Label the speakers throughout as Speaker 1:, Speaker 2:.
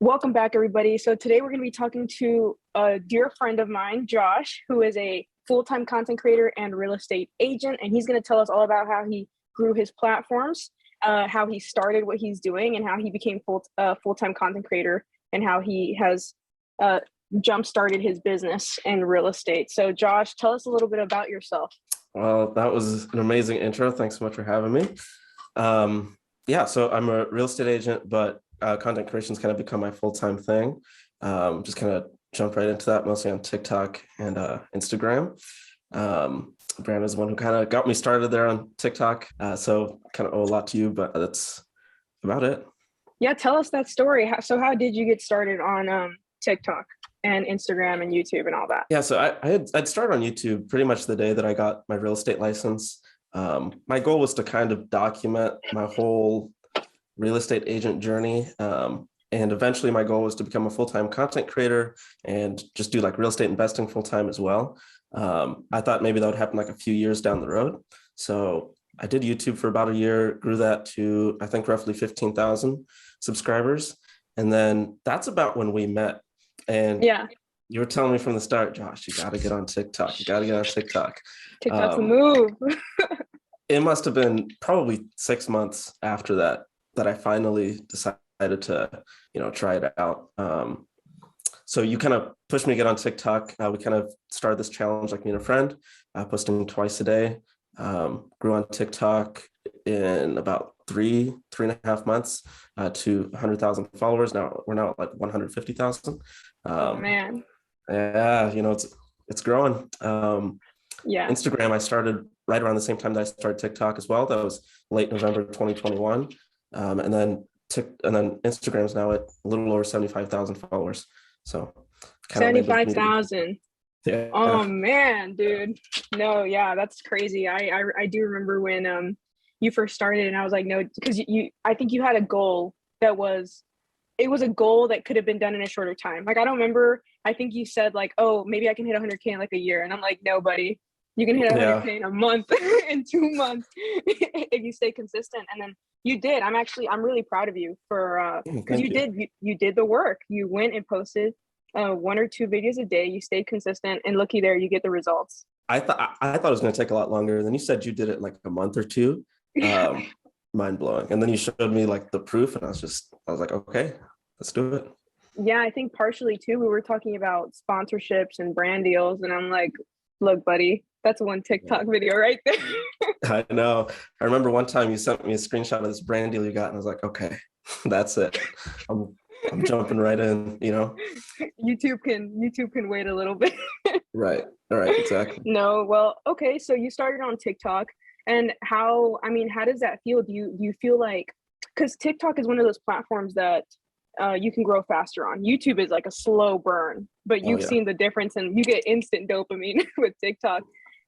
Speaker 1: Welcome back, everybody. So today we're going to be talking to a dear friend of mine, Josh, who is a full-time content creator and real estate agent. And he's going to tell us all about how he grew his platforms, how he started what he's doing, and how he became full-time content creator, and how he has jump-started his business in real estate. So Josh, tell us a little bit about yourself.
Speaker 2: Well, that was an amazing intro. Thanks so much for having me. So I'm a real estate agent, but content creation's kind of become my full-time thing. Just kind of jumped right into that, mostly on TikTok and Instagram. Brandon is the one who kind of got me started there on TikTok. So kind of owe a lot to you, but that's about it.
Speaker 1: Yeah, tell us that story. How did you get started on TikTok and Instagram and YouTube and all that?
Speaker 2: Yeah, so I'd started on YouTube pretty much the day that I got my real estate license. My goal was to kind of document my whole real estate agent journey. And eventually my goal was to become a full-time content creator and just do like real estate investing full-time as well. I thought maybe that would happen like a few years down the road. So I did YouTube for about a year, grew that to, I think, roughly 15,000 subscribers. And then that's about when we met. And
Speaker 1: yeah,
Speaker 2: you were telling me from the start, Josh, you got to get on TikTok. You got to get on TikTok.
Speaker 1: TikTok's the move.
Speaker 2: It must have been probably 6 months after that I finally decided to, try it out. So you kind of pushed me to get on TikTok. We kind of started this challenge, like me and a friend, posting twice a day. Grew on TikTok in about three and a half months to 100,000 followers. Now we're now at like 150,000.
Speaker 1: Oh man.
Speaker 2: Yeah, it's growing.
Speaker 1: Yeah.
Speaker 2: Instagram, I started right around the same time that I started TikTok as well. That was late November 2021. And then Instagram's now at a little over 75,000 followers. So
Speaker 1: 75,000.
Speaker 2: Yeah.
Speaker 1: Oh man, dude. No, yeah, that's crazy. I do remember when you first started, and I was like, no, because I think you had a goal it was a goal that could have been done in a shorter time. Like, I don't remember. I think you said like, oh, maybe I can hit 100K in like a year. And I'm like, no, buddy, you can hit 100K in a month, in 2 months, if you stay consistent. And then you did. I'm really proud of you for, because you did the work. You went and posted 1 or 2 videos a day. You stayed consistent, and looky there, you get the results.
Speaker 2: I thought it was going to take a lot longer. Then you said you did it in like a month or two. Mind blowing. And then you showed me like the proof, and I was like, okay, let's do it.
Speaker 1: Yeah, I think partially too, we were talking about sponsorships and brand deals, and I'm like, look, buddy, that's one TikTok video right there.
Speaker 2: I know. I remember one time you sent me a screenshot of this brand deal you got, and I was like, okay, that's it. I'm jumping right in,
Speaker 1: YouTube can wait a little bit.
Speaker 2: Right. All right. Exactly.
Speaker 1: No, well, okay. So you started on TikTok, and how does that feel? Do you feel like, because TikTok is one of those platforms that you can grow faster on. YouTube is like a slow burn, but you've seen the difference, and you get instant dopamine with TikTok.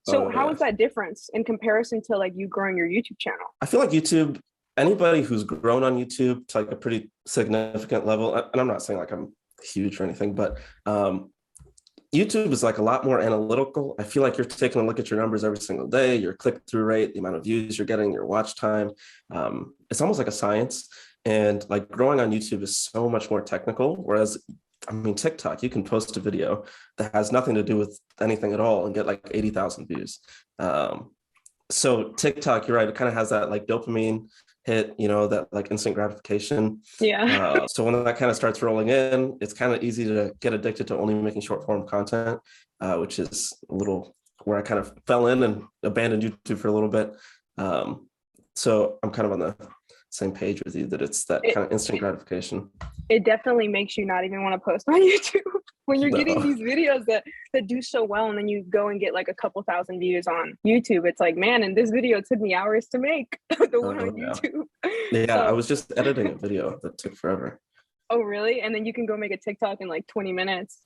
Speaker 1: So how is that difference in comparison to like you growing your YouTube channel?
Speaker 2: I feel like YouTube, anybody who's grown on YouTube to like a pretty significant level, and I'm not saying like I'm huge or anything, but YouTube is like a lot more analytical. I feel like you're taking a look at your numbers every single day, your click-through rate, the amount of views you're getting, your watch time. It's almost like a science. And like growing on YouTube is so much more technical. Whereas, TikTok, you can post a video that has nothing to do with anything at all and get like 80,000 views. So TikTok, you're right, it kind of has that like dopamine hit, that like instant gratification.
Speaker 1: Yeah.
Speaker 2: So when that kind of starts rolling in, it's kind of easy to get addicted to only making short form content, which is a little where I kind of fell in and abandoned YouTube for a little bit. So I'm kind of on the same page with you that it's that kind of instant gratification.
Speaker 1: It definitely makes you not even want to post on YouTube when you're getting these videos that do so well, and then you go and get like a couple thousand views on YouTube. It's like, man, and this video took me hours to make, the one on YouTube.
Speaker 2: Yeah, so, I was just editing a video that took forever.
Speaker 1: Oh, really? And then you can go make a TikTok in like 20 minutes.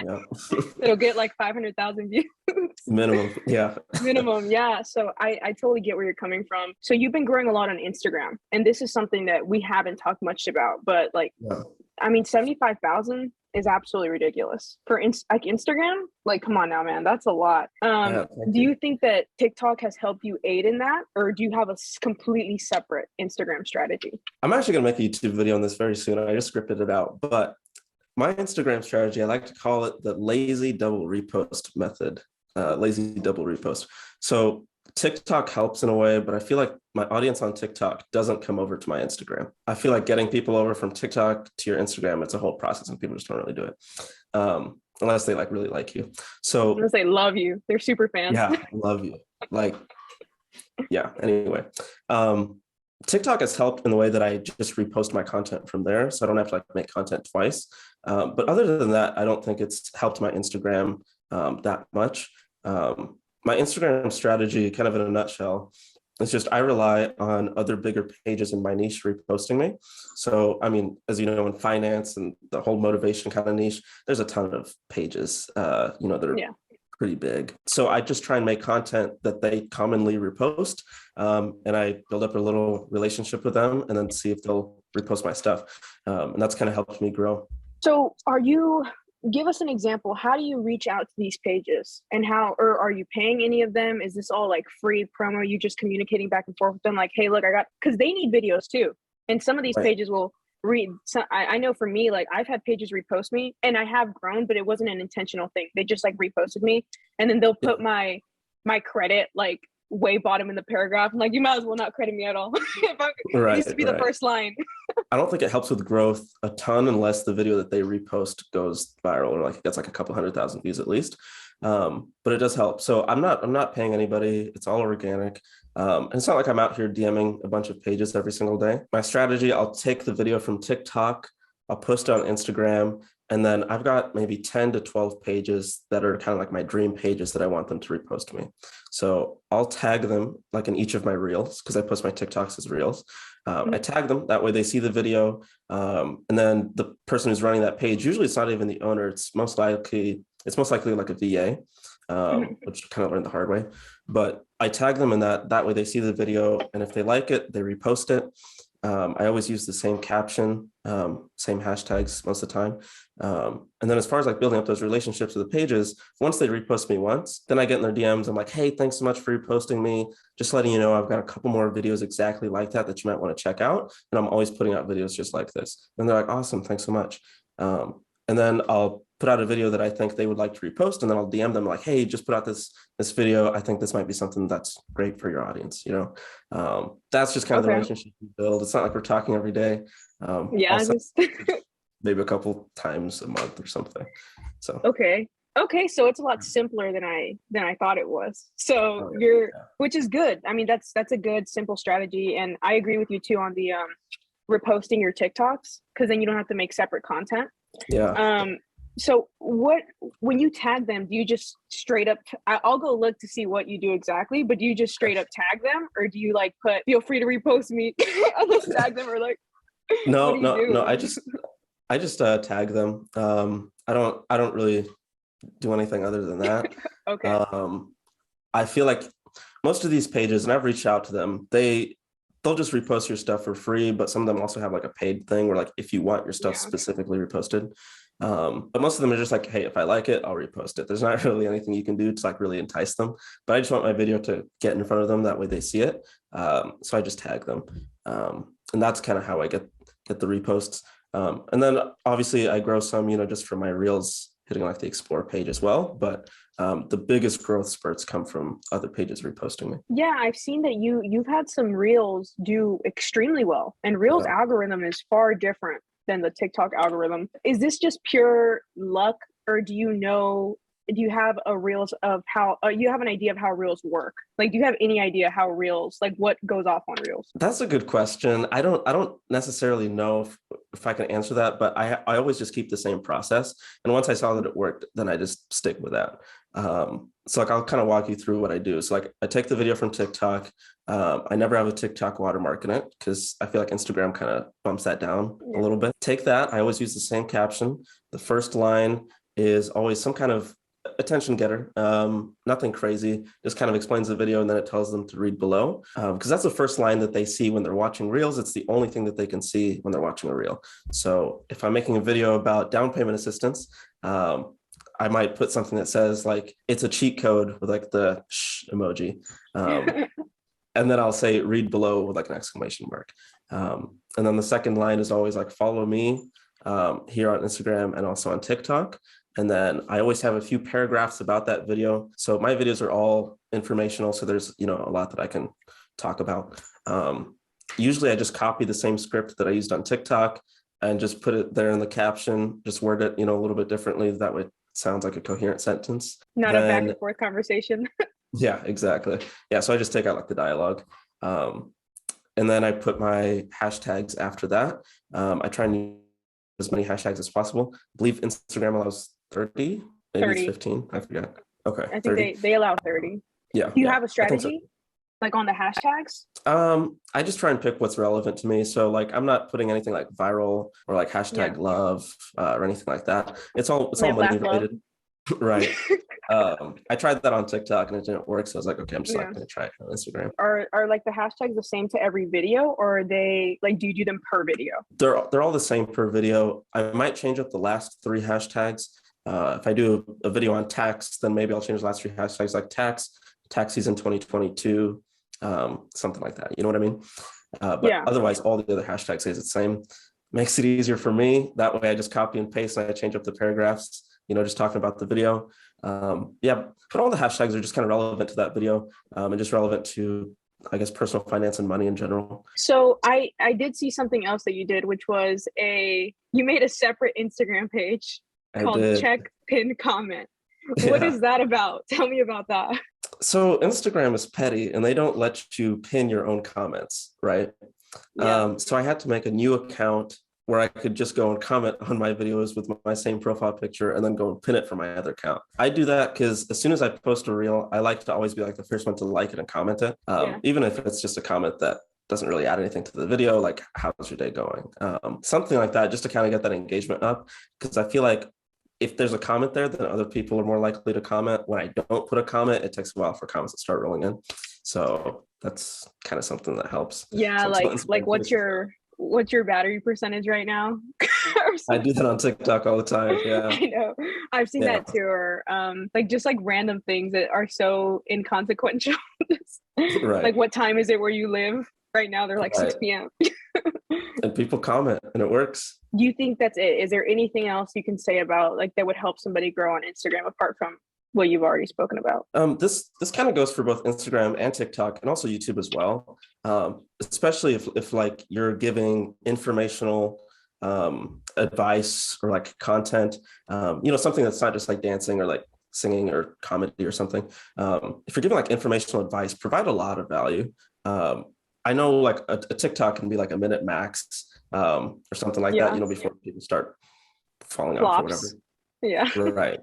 Speaker 2: Yeah.
Speaker 1: It'll get like 500,000 views.
Speaker 2: Minimum. Yeah.
Speaker 1: Minimum. Yeah. So I totally get where you're coming from. So you've been growing a lot on Instagram, and this is something that we haven't talked much about, but like, 75,000 is absolutely ridiculous. For like Instagram, like come on now, man, that's a lot. Do you think that TikTok has helped you aid in that, or do you have a completely separate Instagram strategy?
Speaker 2: I'm actually going to make a YouTube video on this very soon. I just scripted it out, but my Instagram strategy, I like to call it the lazy double repost method. Lazy double repost. So TikTok helps in a way, but I feel like my audience on TikTok doesn't come over to my Instagram. I feel like getting people over from TikTok to your Instagram, it's a whole process and people just don't really do it. Unless they like really like you. So
Speaker 1: unless they love you. They're super fans.
Speaker 2: Yeah, love you. Like, yeah, anyway. TikTok has helped in the way that I just repost my content from there. So I don't have to like make content twice. But other than that, I don't think it's helped my Instagram that much. My Instagram strategy, kind of in a nutshell, is just I rely on other bigger pages in my niche reposting me. So, I mean, as you know, in finance and the whole motivation kind of niche, there's a ton of pages, that are pretty big. So I just try and make content that they commonly repost, and I build up a little relationship with them and then see if they'll repost my stuff. And that's kind of helped me grow.
Speaker 1: So give us an example. How do you reach out to these pages, and or are you paying any of them? Is this all like free promo? You just communicating back and forth with them like, hey, look, because they need videos too. And some of these pages will read. So I know for me, like I've had pages repost me and I have grown, but it wasn't an intentional thing. They just like reposted me and then they'll put my credit like way bottom in the paragraph. I'm like, you might as well not credit me at all. It needs to be the first line.
Speaker 2: I don't think it helps with growth a ton unless the video that they repost goes viral or like it gets like a couple 100,000 views at least. But it does help. So I'm not paying anybody. It's all organic. And it's not like I'm out here DMing a bunch of pages every single day. My strategy, I'll take the video from TikTok, I'll post it on Instagram, and then I've got maybe 10 to 12 pages that are kind of like my dream pages that I want them to repost me. So I'll tag them like in each of my reels because I post my TikToks as reels. I tag them, that way they see the video. And then the person who's running that page, usually it's not even the owner, it's most likely like a VA, which I kind of learned the hard way. But I tag them in that way they see the video, and if they like it, they repost it. I always use the same caption, same hashtags most of the time. And then as far as like building up those relationships with the pages, once they repost me once, then I get in their DMs. I'm like, hey, thanks so much for reposting me. Just letting you know, I've got a couple more videos exactly like that you might want to check out. And I'm always putting out videos just like this. And they're like, awesome, thanks so much. And then I'll put out a video that I think they would like to repost, and then I'll DM them like, hey, just put out this video. I think this might be something that's great for your audience. That's just kind of the relationship we build. It's not like we're talking every day. Maybe a couple times a month or something. So
Speaker 1: okay, so it's a lot simpler than I thought it was. So which is good. I mean, that's a good simple strategy, and I agree with you too on the reposting your TikToks, because then you don't have to make separate content. So when you tag them, do you just straight up I'll go look to see what you do exactly, but do you just straight up tag them, or do you like put feel free to repost me and then tag them, or like
Speaker 2: no, I just tag them. I don't really do anything other than that.
Speaker 1: Okay.
Speaker 2: I feel like most of these pages, and I've reached out to them, they'll just repost your stuff for free, but some of them also have like a paid thing where like if you want your stuff specifically reposted. But most of them are just like, hey, if I like it, I'll repost it. There's not really anything you can do to like really entice them, but I just want my video to get in front of them, that way they see it. So I just tag them, and that's kind of how I get the reposts. And then obviously I grow some, just from my reels hitting like the explore page as well, but the biggest growth spurts come from other pages reposting me.
Speaker 1: Yeah, I've seen that you've had some reels do extremely well, and reels algorithm is far different than the TikTok algorithm. Is this just pure luck, or do you have a reels of how you have an idea of how reels work? Like, do you have any idea how reels, like what goes off on reels?
Speaker 2: That's a good question. I don't necessarily know if I can answer that, but I always just keep the same process. And once I saw that it worked, then I just stick with that. So like, I'll kind of walk you through what I do. So like I take the video from TikTok. I never have a TikTok watermark in it because I feel like Instagram kind of bumps that down a little bit. Take that. I always use the same caption. The first line is always some kind of attention getter. Nothing crazy, just kind of explains the video and then it tells them to read below. Because that's the first line that they see when they're watching reels. It's the only thing that they can see when they're watching a reel. So if I'm making a video about down payment assistance, I might put something that says like, it's a cheat code with like the shh emoji. And then I'll say read below with like an exclamation mark. And then the second line is always like, follow me here on Instagram and also on TikTok. And then I always have a few paragraphs about that video. So my videos are all informational. So there's, a lot that I can talk about. Usually I just copy the same script that I used on TikTok and just put it there in the caption, just word it, a little bit differently. That way it sounds like a coherent sentence.
Speaker 1: Not a back and forth conversation.
Speaker 2: Yeah, exactly. Yeah. So I just take out like the dialogue. And then I put my hashtags after that. I try and use as many hashtags as possible. I believe Instagram allows 30, maybe 30. It's 15. I forget. Okay.
Speaker 1: I think they allow 30.
Speaker 2: Yeah.
Speaker 1: Do you have a strategy like on the hashtags?
Speaker 2: I just try and pick what's relevant to me. So like, I'm not putting anything like viral or like hashtag love or anything like that. It's all money related. Right. I tried that on TikTok and it didn't work. So I was like, okay, I'm just not going to try it on Instagram.
Speaker 1: Are like the hashtags the same to every video, or are they like, do you do them per video?
Speaker 2: They're all the same per video. I might change up the last 3 hashtags. If I do a video on tax, then maybe I'll change the last 3 hashtags like tax season 2022, something like that. You know what I mean? But otherwise, all the other hashtags stays the same. Makes it easier for me. That way I just copy and paste and I change up the paragraphs, just talking about the video. But all the hashtags are just kind of relevant to that video and just relevant to, I guess, personal finance and money in general.
Speaker 1: So I did see something else that you did, which was you made a separate Instagram page called Check Pin Comment. What is that about? Tell me about that.
Speaker 2: So Instagram is petty and they don't let you pin your own comments, right? So I had to make a new account where I could just go and comment on my videos with my same profile picture and then go and pin it for my other account. I do that because as soon as I post a reel, I like to always be like the first one to like it and comment it, even if it's just a comment that doesn't really add anything to the video, like how's your day going? Something like that, just to kind of get that engagement up. Because I feel like if there's a comment there, then other people are more likely to comment. When I don't put a comment, it takes a while for comments to start rolling in. So that's kind of something that helps.
Speaker 1: Yeah, so like what's your battery percentage right now?
Speaker 2: I do that on TikTok all the time. Yeah,
Speaker 1: I know. I've seen that too. Or just like random things that are so inconsequential.
Speaker 2: Right.
Speaker 1: Like, what time is it where you live? Right now they're like 6 p.m.
Speaker 2: And people comment and it works.
Speaker 1: Do you think that's it? Is there anything else you can say about like that would help somebody grow on Instagram apart from what you've already spoken about?
Speaker 2: This kind of goes for both Instagram and TikTok and also YouTube as well. Especially if like you're giving informational advice or like content, something that's not just like dancing or like singing or comedy or something. If you're giving like informational advice, provide a lot of value. I know like a TikTok can be like a minute max or something like that, before people start falling off or whatever.
Speaker 1: Yeah.
Speaker 2: Right.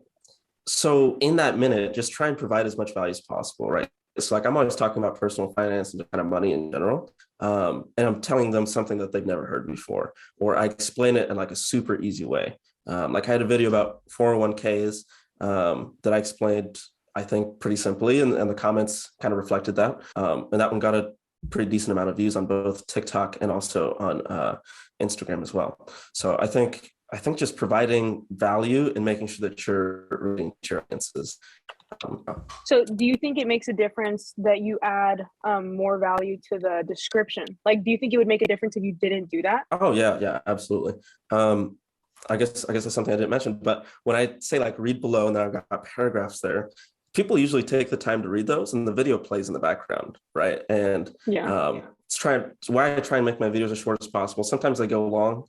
Speaker 2: So in that minute, just try and provide as much value as possible, right? It's like I'm always talking about personal finance and kind of money in general. And I'm telling them something that they've never heard before, or I explain it in like a super easy way. Like I had a video about 401ks that I explained, I think, pretty simply, and the comments kind of reflected that. And that one got a pretty decent amount of views on both TikTok and also on Instagram as well. So I think just providing value and making sure that you're reading your audiences.
Speaker 1: So do you think it makes a difference that you add more value to the description? Like, do you think it would make a difference if you didn't do that?
Speaker 2: Oh, yeah, absolutely. I guess that's something I didn't mention, but when I say like read below and then I've got paragraphs there, people usually take the time to read those and the video plays in the background, right? And it's why I try and make my videos as short as possible. Sometimes they go long,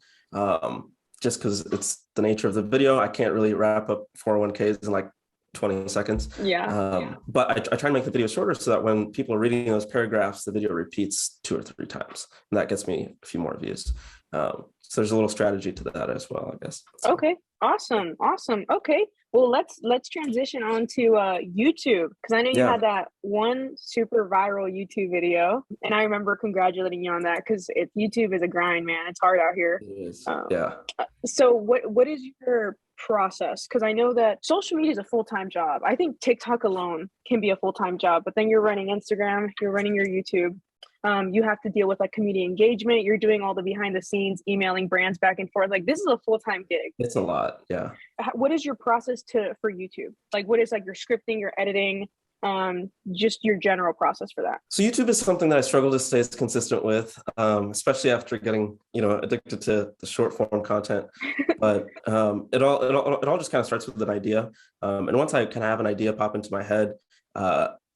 Speaker 2: just because it's the nature of the video. I can't really wrap up 401ks in like 20 seconds. But I try and make the video shorter so that when people are reading those paragraphs, the video repeats 2 or 3 times. And that gets me a few more views. So there's a little strategy to that as well, I guess. So.
Speaker 1: Okay. Awesome. Okay. Well, let's transition on to YouTube, because I know you had that one super viral YouTube video, and I remember congratulating you on that, because YouTube is a grind, man. It's hard out here.
Speaker 2: It is.
Speaker 1: So what is your process? Because I know that social media is a full-time job. I think TikTok alone can be a full-time job, but then you're running Instagram, you're running your YouTube. You have to deal with like community engagement. You're doing all the behind the scenes, emailing brands back and forth. Like, this is a full-time gig.
Speaker 2: It's a lot. Yeah.
Speaker 1: What is your process for YouTube? Like, what is like your scripting, your editing, just your general process for that?
Speaker 2: So YouTube is something that I struggle to stay consistent with, especially after getting, addicted to the short form content. But it all just kind of starts with an idea. And once I kind of have an idea pop into my head,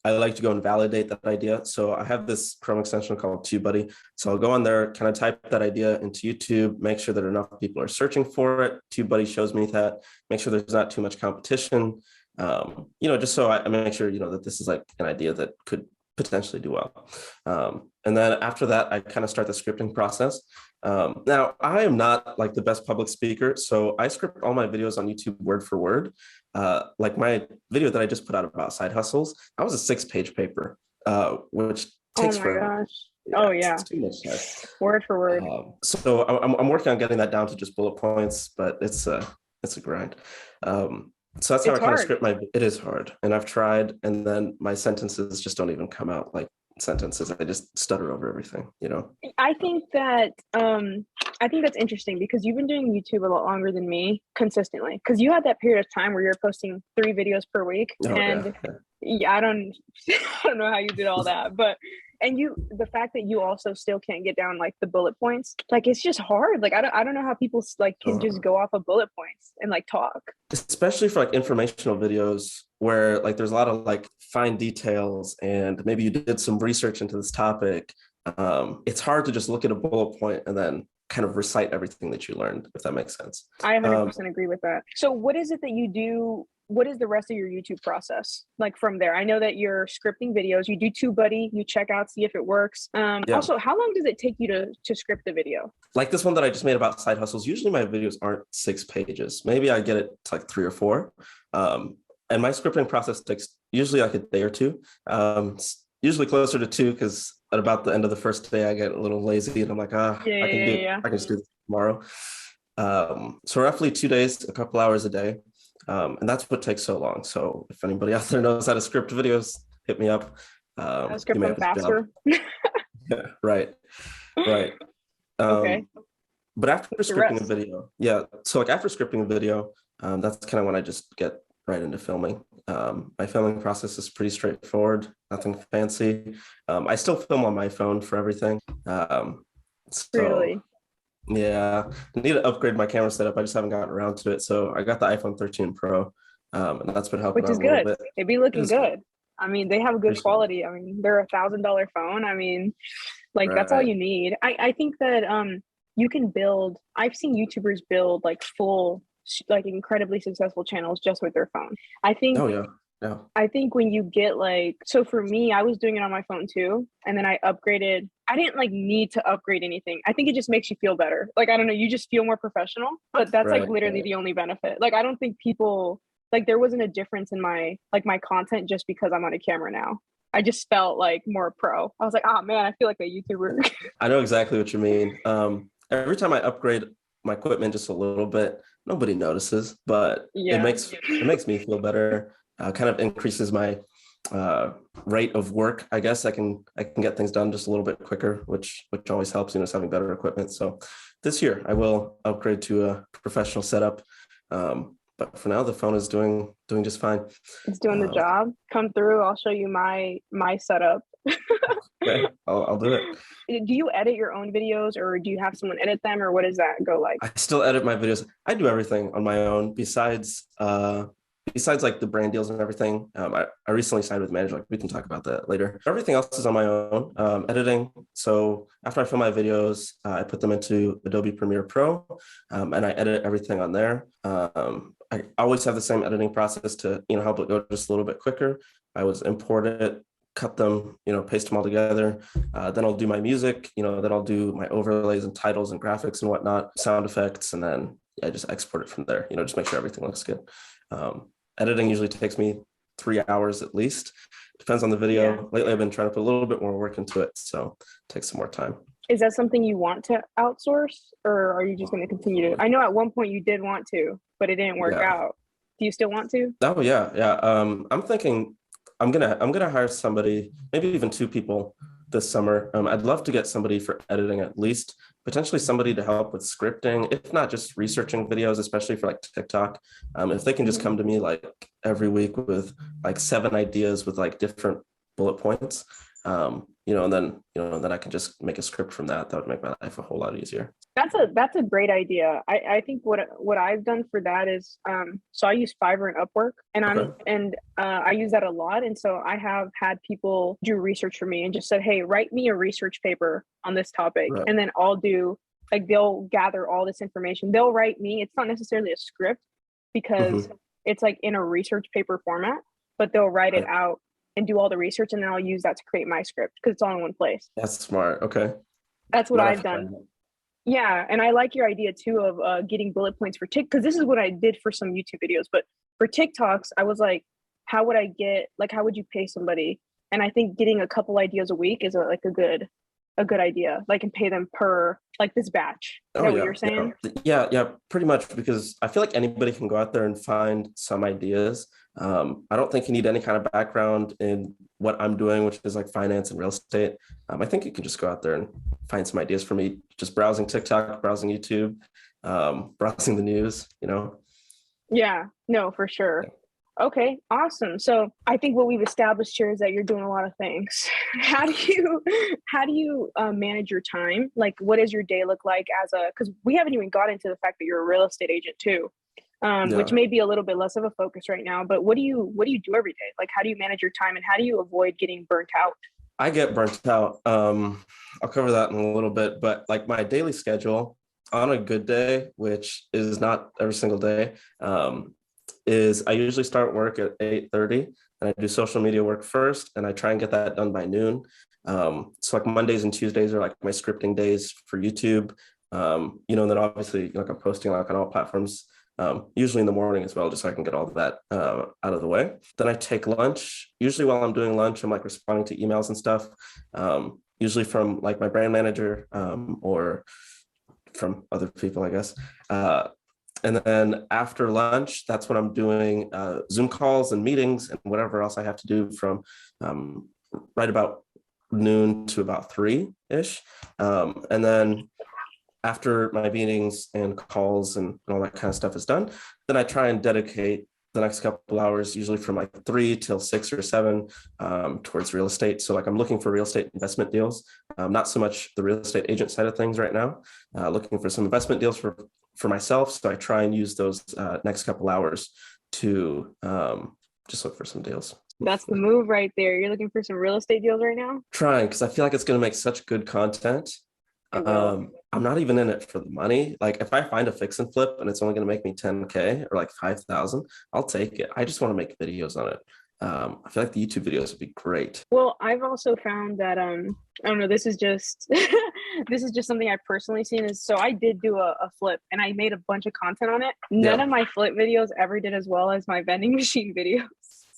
Speaker 2: I like to go and validate that idea. So I have this Chrome extension called TubeBuddy. So I'll go on there, kind of type that idea into YouTube, make sure that enough people are searching for it. TubeBuddy shows me that, make sure there's not too much competition, just so I make sure, that this is like an idea that could potentially do well. And then after that, I kind of start the scripting process. Now, I am not like the best public speaker, so I script all my videos on YouTube word for word. Like my video that I just put out about side hustles, that was a 6-page paper, which takes forever.
Speaker 1: Yeah.
Speaker 2: It's too much time.
Speaker 1: Word for word.
Speaker 2: So I'm working on getting that down to just bullet points, but it's a grind. So that's how I kind of script it is hard. And I've tried, and then my sentences just don't even come out like sentences. I just stutter over everything,
Speaker 1: I think that's interesting, because you've been doing YouTube a lot longer than me consistently, because you had that period of time where you're posting 3 videos per week. I don't know how you did all that, but the fact that you also still can't get down like the bullet points, like it's just hard. Like I don't know how people like can just go off of bullet points and like talk,
Speaker 2: especially for like informational videos where like there's a lot of like fine details and maybe you did some research into this topic. It's hard to just look at a bullet point and then kind of recite everything that you learned, if that makes sense.
Speaker 1: I 100% agree with that. So what is it that you do? What is the rest of your YouTube process like from there? I know that you're scripting videos, you do TubeBuddy, you check out, see if it works. Also, how long does it take you to script the video? Like
Speaker 2: this one that I just made about side hustles, usually my videos aren't 6 pages. Maybe I get it to like 3 or 4. And my scripting process takes usually like a day or 2. Usually closer to 2, because at about the end of the first day, I get a little lazy and I'm like, I can just do this tomorrow. So roughly 2 days, a couple hours a day. And that's what takes so long. So if anybody out there knows how to script videos, hit me up.
Speaker 1: Script them faster.
Speaker 2: Yeah, right.
Speaker 1: Okay.
Speaker 2: But after scripting a video, so like after scripting a video, that's kind of when I just get right into filming. My filming process is pretty straightforward, nothing fancy. I still film on my phone for everything.
Speaker 1: Really?
Speaker 2: Yeah, I need to upgrade my camera setup. I just haven't gotten around to it. So I got the iPhone 13 Pro, and that's been helping.
Speaker 1: Which is good. It'd be looking good. I mean, they have a good quality. I mean, they're $1,000 phone. I mean, like that's all you need. I think that you can build. I've seen YouTubers build like full, like incredibly successful channels just with their phone. I think.
Speaker 2: Oh yeah. Yeah.
Speaker 1: I think when you get like, so for me, I was doing it on my phone too. And then I upgraded. I didn't like need to upgrade anything. I think it just makes you feel better. Like, I don't know, you just feel more professional, but that's like literally the only benefit. Like, I don't think people, like there wasn't a difference in my content just because I'm on a camera now. I just felt like more pro. I was like, oh man, I feel like a YouTuber.
Speaker 2: I know exactly what you mean. Every time I upgrade my equipment just a little bit, nobody notices, but it makes me feel better. Kind of increases my rate of work. I guess I can get things done just a little bit quicker, which always helps, just having better equipment. So this year I will upgrade to a professional setup. But for now, the phone is doing just fine.
Speaker 1: It's doing the job. Come through. I'll show you my setup.
Speaker 2: Okay, I'll do it.
Speaker 1: Do you edit your own videos, or do you have someone edit them, or what does that go like?
Speaker 2: I still edit my videos. I do everything on my own besides like the brand deals and everything. I recently signed with a manager. Like, we can talk about that later. Everything else is on my own. Editing. So after I film my videos, I put them into Adobe Premiere Pro, and I edit everything on there. I always have the same editing process to help it go just a little bit quicker. I always import it, cut them, paste them all together. Then I'll do my music, then I'll do my overlays and titles and graphics and whatnot, sound effects, and then I just export it from there, just make sure everything looks good. Editing usually takes me 3 hours at least. Depends on the video.
Speaker 1: Yeah.
Speaker 2: Lately, I've been trying to put a little bit more work into it, so it takes some more time.
Speaker 1: Is that something you want to outsource, or are you just going to continue to? I know at one point you did want to, but it didn't work out. Do you still want to?
Speaker 2: Oh yeah. I'm thinking I'm gonna hire somebody, maybe even 2 people this summer. I'd love to get somebody for editing at least, potentially somebody to help with scripting, if not just researching videos, especially for like TikTok. If they can just come to me like every week with like 7 ideas with like different bullet points, and then I can just make a script from that. That would make my life a whole lot easier.
Speaker 1: That's a great idea. I think what I've done for that is so I use Fiverr and Upwork, and I use that a lot. And so I have had people do research for me and just said, hey, write me a research paper on this topic,
Speaker 2: Right.
Speaker 1: and then I'll do like they'll gather all this information. They'll write me. It's not necessarily a script because it's like in a research paper format, but they'll write it out and do all the research, and then I'll use that to create my script because it's all in one place.
Speaker 2: That's smart. Okay.
Speaker 1: That's what I've done. Yeah, and I like your idea too of getting bullet points for TikTok, because this is what I did for some YouTube videos. But for TikToks, I was like, how would you pay somebody? And I think getting a couple ideas a week is a good idea. Like, and pay them per like this batch. Is that what you're saying?
Speaker 2: Yeah, pretty much, because I feel like anybody can go out there and find some ideas. I don't think you need any kind of background in what I'm doing, which is like finance and real estate. I think you can just go out there and find some ideas for me, just browsing TikTok, browsing YouTube, browsing the news,
Speaker 1: Yeah, no, for sure. Okay, awesome. So I think what we've established here is that you're doing a lot of things. How do you manage your time? Like, what does your day look like because we haven't even got into the fact that you're a real estate agent too, which may be a little bit less of a focus right now, but what do you do every day? Like, how do you manage your time and how do you avoid getting burnt out?
Speaker 2: I get burnt out. I'll cover that in a little bit, but like my daily schedule on a good day, which is not every single day, is I usually start work at 8:30 and I do social media work first, and I try and get that done by noon. So like Mondays and Tuesdays are like my scripting days for YouTube. And then obviously like I'm posting like on all platforms, usually in the morning as well, just so I can get all of that out of the way. Then I take lunch. Usually while I'm doing lunch, I'm like responding to emails and stuff, usually from like my brand manager or from other people, I guess. And then after lunch, that's when I'm doing Zoom calls and meetings and whatever else I have to do from right about noon to about 3-ish. And then after my meetings and calls and all that kind of stuff is done, then I try and dedicate the next couple hours, usually from like 3 till 6 or 7, towards real estate. So like I'm looking for real estate investment deals, not so much the real estate agent side of things right now, looking for some investment deals for myself. So I try and use those next couple hours to just look for some deals.
Speaker 1: That's the move right there. You're looking for some real estate deals right now?
Speaker 2: Trying, because I feel like it's going to make such good content. I'm not even in it for the money. Like if I find a fix and flip and it's only going to make me 10K or like 5,000, I'll take it. I just want to make videos on it. I feel like the YouTube videos would be great.
Speaker 1: Well, I've also found that I don't know, this is just this is just something I've personally seen is, so I did do a flip and I made a bunch of content on it. None of my flip videos ever did as well as my vending machine videos.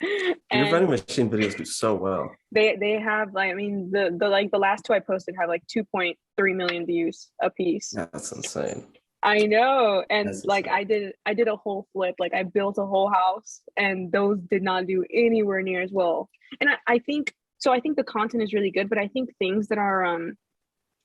Speaker 2: Your vending machine videos do so well.
Speaker 1: They have, like, I mean, the last 2 I posted have like 2.3 million views a piece.
Speaker 2: Yeah, that's insane.
Speaker 1: I know. And that's like insane. I did a whole flip, like I built a whole house and those did not do anywhere near as well. And I think the content is really good, but I think things that are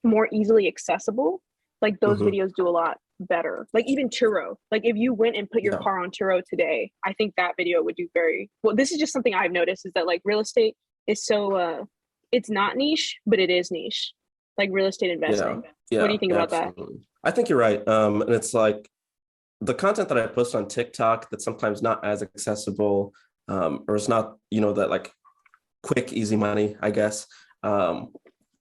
Speaker 1: more easily accessible, like those videos do a lot better. Like even Turo, like if you went and put your car on Turo today, I think that video would do very well. This is just something I've noticed, is that like real estate is so it's not niche, but it is niche, like real estate investing. What do you think about that?
Speaker 2: I think you're right. And it's like the content that I post on TikTok that's sometimes not as accessible, or it's not, that like quick, easy money, I guess.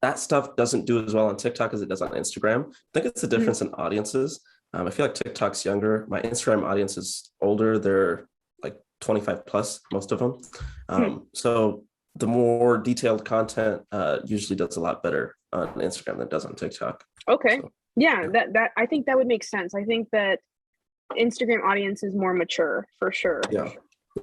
Speaker 2: That stuff doesn't do as well on TikTok as it does on Instagram. I think it's the difference in audiences. I feel like TikTok's younger. My Instagram audience is older. They're like 25 plus, most of them. So the more detailed content usually does a lot better on Instagram than it does on TikTok.
Speaker 1: Okay.
Speaker 2: So,
Speaker 1: Yeah,
Speaker 2: yeah,
Speaker 1: that I think that would make sense. I think that Instagram audience is more mature for sure.
Speaker 2: yeah,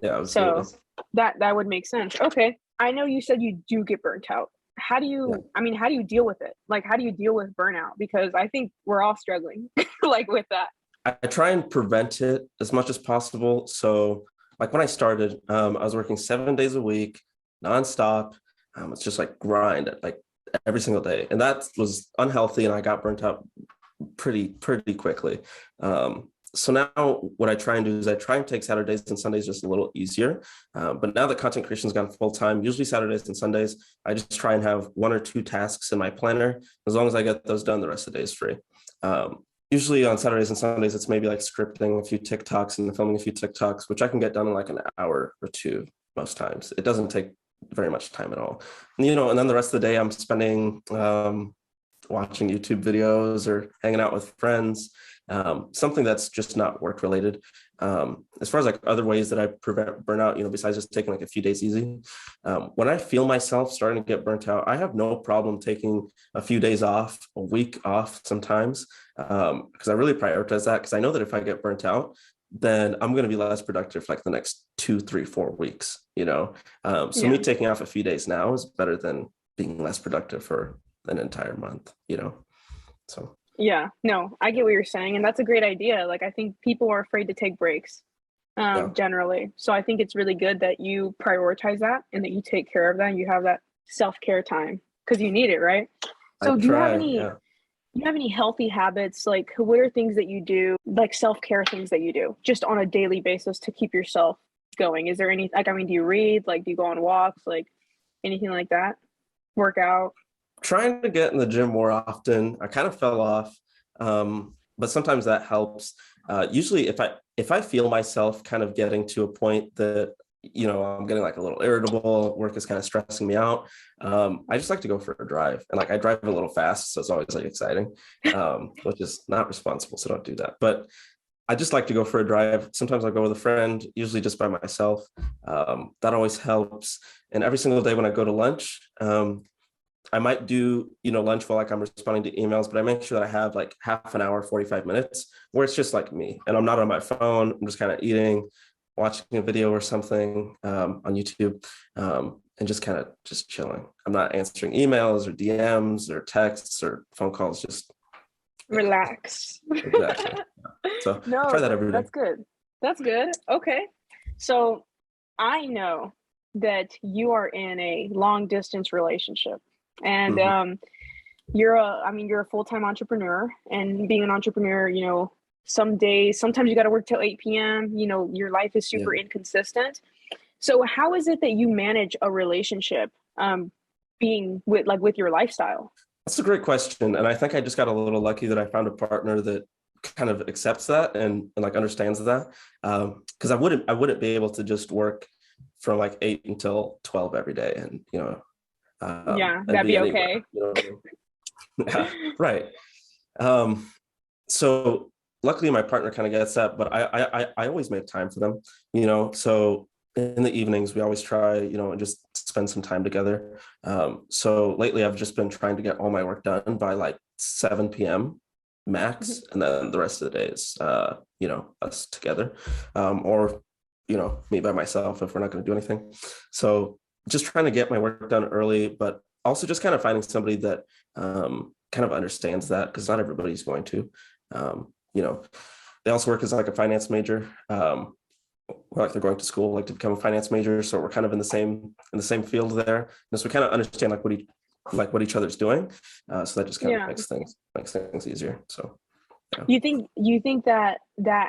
Speaker 2: yeah,
Speaker 1: So
Speaker 2: absolutely.
Speaker 1: that would make sense. Okay. I know you said you do get burnt out. How do
Speaker 2: Yeah.
Speaker 1: you, I mean, how do you deal with it? Like, how do you deal with burnout? Because I think we're all struggling like with that.
Speaker 2: I try and prevent it as much as possible. So, like when I started, I was working 7 days a week, nonstop. It's just like grind, like every single day, and that was unhealthy, and I got burnt out pretty quickly. So now what I try and do is I try and take Saturdays and Sundays just a little easier. But now that content creation has gone full time, usually Saturdays and Sundays, I just try and have 1 or 2 tasks in my planner. As long as I get those done, the rest of the day is free. Usually on Saturdays and Sundays, it's maybe like scripting a few TikToks and filming a few TikToks, which I can get done in like an hour or two most times. It doesn't take very much time at all. And then the rest of the day I'm spending watching YouTube videos or hanging out with friends, something that's just not work related. As far as like other ways that I prevent burnout, besides just taking like a few days easy, when I feel myself starting to get burnt out, I have no problem taking a few days off, a week off sometimes, because I really prioritize that, because I know that if I get burnt out, then I'm going to be less productive for like the next 2, 3, 4 weeks, so
Speaker 1: Yeah.
Speaker 2: me taking off a few days now is better than being less productive for an entire month. So
Speaker 1: Yeah. No, I get what you're saying. And that's a great idea. Like, I think people are afraid to take breaks
Speaker 2: yeah,
Speaker 1: generally. So I think it's really good that you prioritize that and that you take care of that. And you have that self-care time because you need it, right?
Speaker 2: I
Speaker 1: So
Speaker 2: try. Yeah.
Speaker 1: do you have any healthy habits? Like, what are things that you do, like self-care things that you do just on a daily basis to keep yourself going? Is there any, like, I mean, do you read? Like, do you go on walks? Like, anything like that? Work out?
Speaker 2: Trying to get in the gym more often. I kind of fell off, but sometimes that helps. Usually, if I feel myself kind of getting to a point that I'm getting like a little irritable, work is kind of stressing me out, I just like to go for a drive, and like I drive a little fast, so it's always like exciting, which is not responsible, so don't do that. But I just like to go for a drive. Sometimes I'll go with a friend, usually just by myself. That always helps. And every single day when I go to lunch, I might do, lunch while like I'm responding to emails, but I make sure that I have like half an hour, 45 minutes where it's just like me and I'm not on my phone. I'm just kind of eating, watching a video or something on YouTube, and just kind of just chilling. I'm not answering emails or DMs or texts or phone calls, just
Speaker 1: Relax.
Speaker 2: exactly. So I try
Speaker 1: No,
Speaker 2: that every day.
Speaker 1: that's good. That's good. Okay. So I know that you are in a long distance relationship and
Speaker 2: Mhm.
Speaker 1: you're a full-time entrepreneur, and being an entrepreneur, some days, sometimes you got to work till 8 p.m. Your life is
Speaker 2: Yeah.
Speaker 1: super inconsistent. So how is it that you manage a relationship being with your lifestyle?
Speaker 2: That's a great question. And I think I just got a little lucky that I found a partner that kind of accepts that and like understands that. Because I wouldn't be able to just work from like 8 until 12 every day
Speaker 1: Yeah,
Speaker 2: and
Speaker 1: that'd
Speaker 2: be
Speaker 1: be
Speaker 2: anywhere.
Speaker 1: okay.
Speaker 2: What I mean? Yeah, right. So luckily my partner kind of gets that, but I always make time for them. So in the evenings we always try, and just spend some time together. So lately I've just been trying to get all my work done by like 7 p.m. max, and then the rest of the day is us together, or me by myself if we're not going to do anything. So just trying to get my work done early, but also just kind of finding somebody that kind of understands that, because not everybody's going to. They also work as like a finance major, like they're going to school like to become a finance major, so we're kind of in the same field there, and so we kind of understand like what each other's doing, so that just kind of
Speaker 1: Yeah.
Speaker 2: makes things easier. So yeah.
Speaker 1: You think that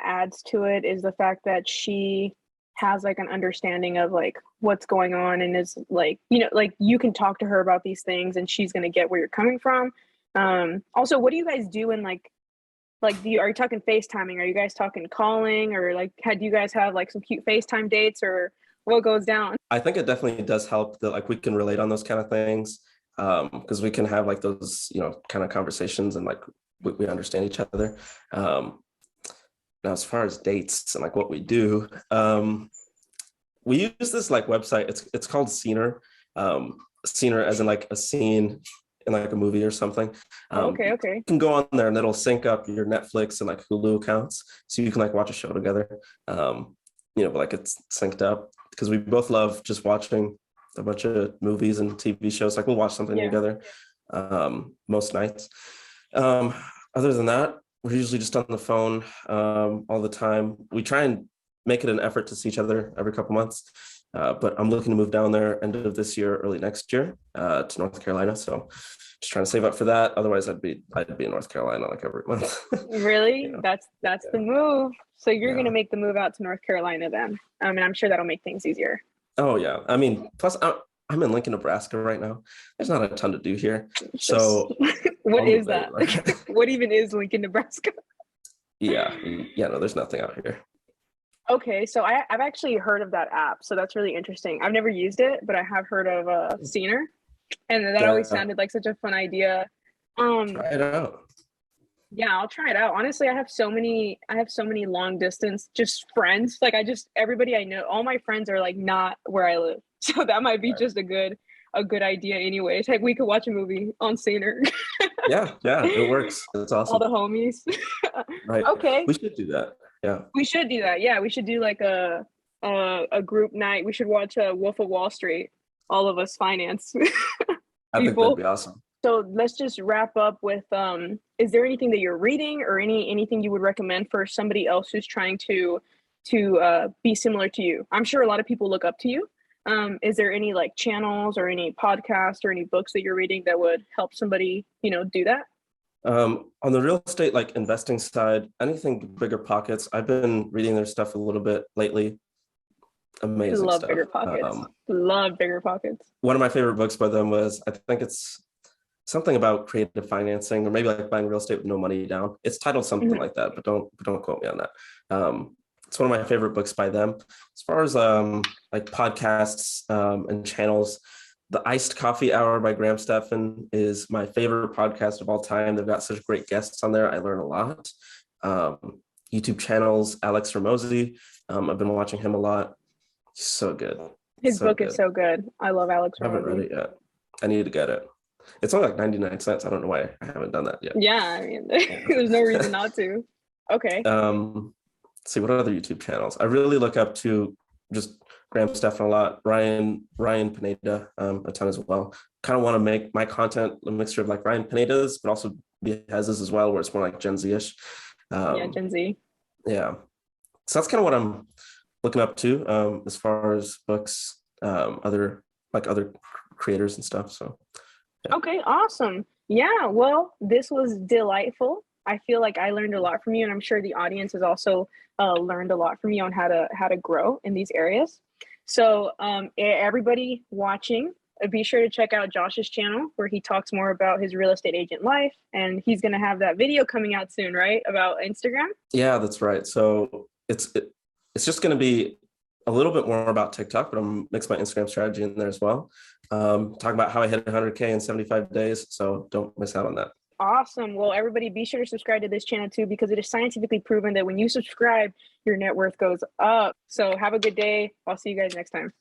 Speaker 1: adds to it is the fact that she has like an understanding of like what's going on, and is like, like you can talk to her about these things and she's going to get where you're coming from. Also, what do you guys do in like are you talking FaceTiming? Are you guys talking calling, or like do you guys have like some cute FaceTime dates, or what goes down?
Speaker 2: I think it definitely does help that like we can relate on those kind of things, because we can have like those kind of conversations, and like we understand each other. Now as far as dates and like what we do, we use this like website. It's called Scener. scener as in like a scene in like a movie or something.
Speaker 1: Okay.
Speaker 2: You can go on there and it'll sync up your Netflix and like Hulu accounts, so you can like watch a show together. But like it's synced up because we both love just watching a bunch of movies and TV shows. Like we'll watch something together most nights. Other than that, we're usually just on the phone all the time. We try and make it an effort to see each other every couple months. But I'm looking to move down there end of this year, early next year to North Carolina. So just trying to save up for that. Otherwise, I'd be in North Carolina like every month.
Speaker 1: Really? That's the move. So you're going to make the move out to North Carolina then. And I'm sure that'll make things easier.
Speaker 2: Oh, yeah. I mean, plus I'm in Lincoln, Nebraska right now. There's not a ton to do here. So
Speaker 1: what is that? What even is Lincoln, Nebraska?
Speaker 2: Yeah, no, there's nothing out here.
Speaker 1: Okay, so I've actually heard of that app, so that's really interesting. I've never used it, but I have heard of Scener, and that always sounded like such a fun idea.
Speaker 2: Try it out.
Speaker 1: Yeah, I'll try it out. Honestly, I have so many long distance just friends. Like everybody I know, all my friends are like not where I live, so that might be just a good idea. Anyways, like we could watch a movie on Scener.
Speaker 2: yeah, it works. It's awesome.
Speaker 1: All the homies.
Speaker 2: Right. Okay. We should do that. Yeah.
Speaker 1: We should do that. Yeah, we should do like a group night. We should watch Wolf of Wall Street. All of us finance
Speaker 2: I think that'd be awesome.
Speaker 1: So let's just wrap up with is there anything that you're reading or anything you would recommend for somebody else who's trying to be similar to you? I'm sure a lot of people look up to you. Is there any like channels or any podcasts or any books that you're reading that would help somebody, do that?
Speaker 2: On the real estate, like investing side, anything Bigger Pockets, I've been reading their stuff a little bit lately. Amazing
Speaker 1: Love
Speaker 2: stuff.
Speaker 1: Bigger Pockets. Love Bigger Pockets.
Speaker 2: One of my favorite books by them was, I think it's something about creative financing, or maybe like buying real estate with no money down. It's titled something like that, but don't quote me on that. It's one of my favorite books by them. As far as like podcasts and channels, the Iced Coffee Hour by Graham Stephan is my favorite podcast of all time. They've got such great guests on there. I learn a lot. YouTube channels, Alex Ramosi. I've been watching him a lot. He's so good.
Speaker 1: His book is so good. I love Alex Ramosi.
Speaker 2: I haven't read it yet. I need to get it. It's only like 99 cents. I don't know why I haven't done that yet.
Speaker 1: Yeah, I mean, there's no reason not to. Okay.
Speaker 2: Let's see, what other YouTube channels? I really look up to just Graham Stephan a lot, Ryan Pineda a ton as well. Kind of want to make my content a mixture of like Ryan Pineda's, but also Behez's as well, where it's more like Gen Z-ish.
Speaker 1: Gen Z.
Speaker 2: Yeah. So that's kind of what I'm looking up to as far as books, other creators and stuff. So
Speaker 1: yeah. Okay, awesome. Yeah, well, this was delightful. I feel like I learned a lot from you, and I'm sure the audience has also learned a lot from you on how to grow in these areas. So everybody watching, be sure to check out Josh's channel where he talks more about his real estate agent life, and he's going to have that video coming out soon, right? About Instagram? Yeah,
Speaker 2: that's right. So it's just going to be a little bit more about TikTok, but I'm mix my Instagram strategy in there as well. Talk about how I hit 100K in 75 days. So don't miss out on that.
Speaker 1: Awesome. Well, everybody be sure to subscribe to this channel too, because it is scientifically proven that when you subscribe, your net worth goes up. So have a good day. I'll see you guys next time.